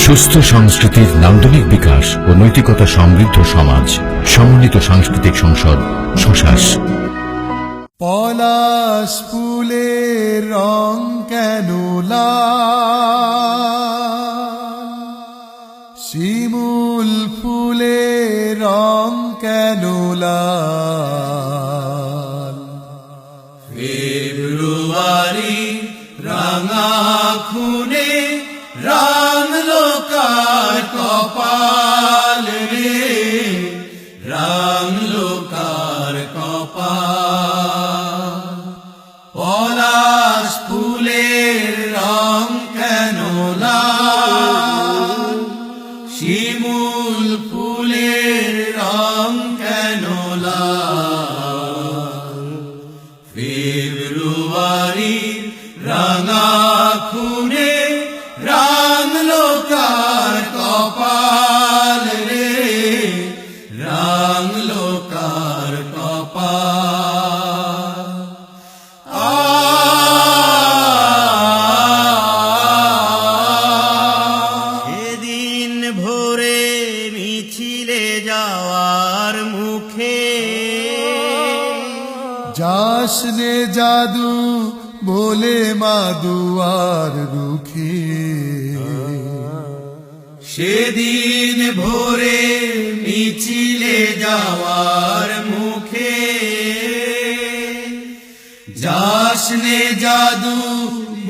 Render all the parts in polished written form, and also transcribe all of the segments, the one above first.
সুস্থ সংস্কৃতির নান্দনিক বিকাশ ও নৈতিকতা সমৃদ্ধ সমাজ। সমন্বিত সাংস্কৃতিক সংসদ শশাস। পলাশ ফুলের রং কেন লাল, শিমুল ফুলের রং কেন লাল, ফেব্রুয়ারি রাঙা খুনে রাঙলো কার কপাল রে, রাঙলো কার কপাল। পলাশ ফুলের রং কেন লাল, শিমুল ফুলের রং কেন লাল, ফেব্রুয়ারি রাঙা খুনে রাঙলো কার কপাল রে, রাঙলো কার কপাল। সেদিন ভোরে মিছিলে যাওয়ার মুখে যাসনে জাদু বলে মা দুয়ার রুখে, সেদিন ভোরে মিছিলে যাওয়ার মুখে, যাসনে জাদু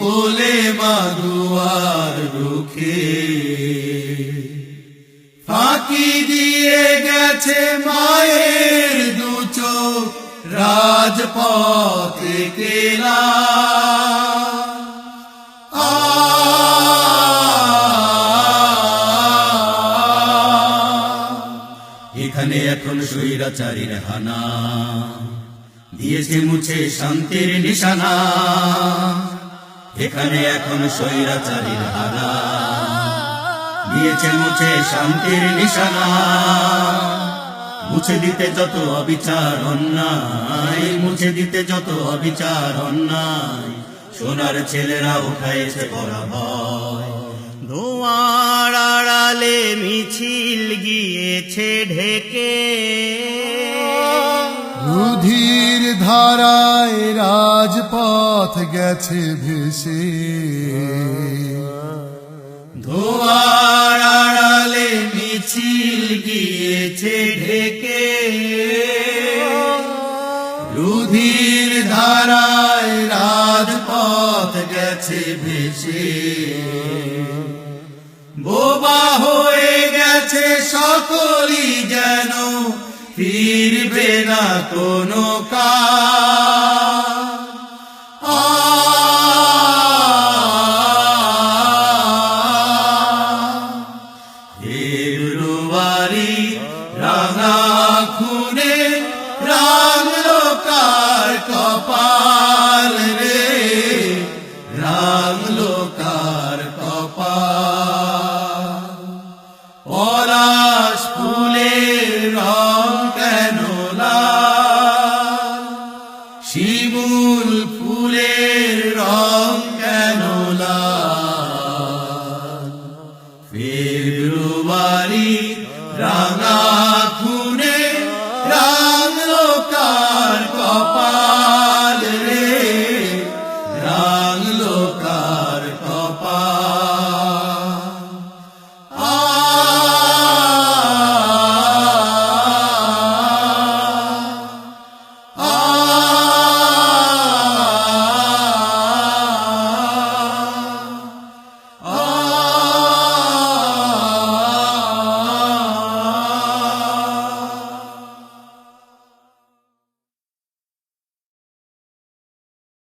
বলে মা দুয়ার রুখে, ফাঁকি দিয়ে গেছে মায়ের দু চোখ রাজপথে কেলা। এখানে এখন স্বৈরাচারীর হানা দিয়েছে মুছে শান্তির নিশানা, এখানে এখন স্বৈরাচারীর হানা দিয়েছে মুছে শান্তির নিশানা। মুছে দিতে যত অবিচার অন্যায়, মুছে দিতে যত অবিচার অন্যায়, সোনার ছেলেরা উঠাইছে পরাভয়। ধোঁয়ার আড়ালে মিছিল গিয়েছে ঢেকে, রুধির ধারায় রাজপথ গেছে ভেসে, ধোঁয়ার আড়ালে মিছিল গিয়েছে ঢেকে, রুধির ধারায় রাজপথ গেছে ভেসে। বোবা হয়ে গেছে সকলই যেন ফিরবে না কোনো কাল। ফেব্রুয়ারি রাঙা খুনে রাঙলো কার কপাল রে, রাঙলো কার কপাল। পলাশ ফুলের রং কেন লাল, শিমুল ফুলের রং কেন লাল, ফেব্রুয়ারি রাঙা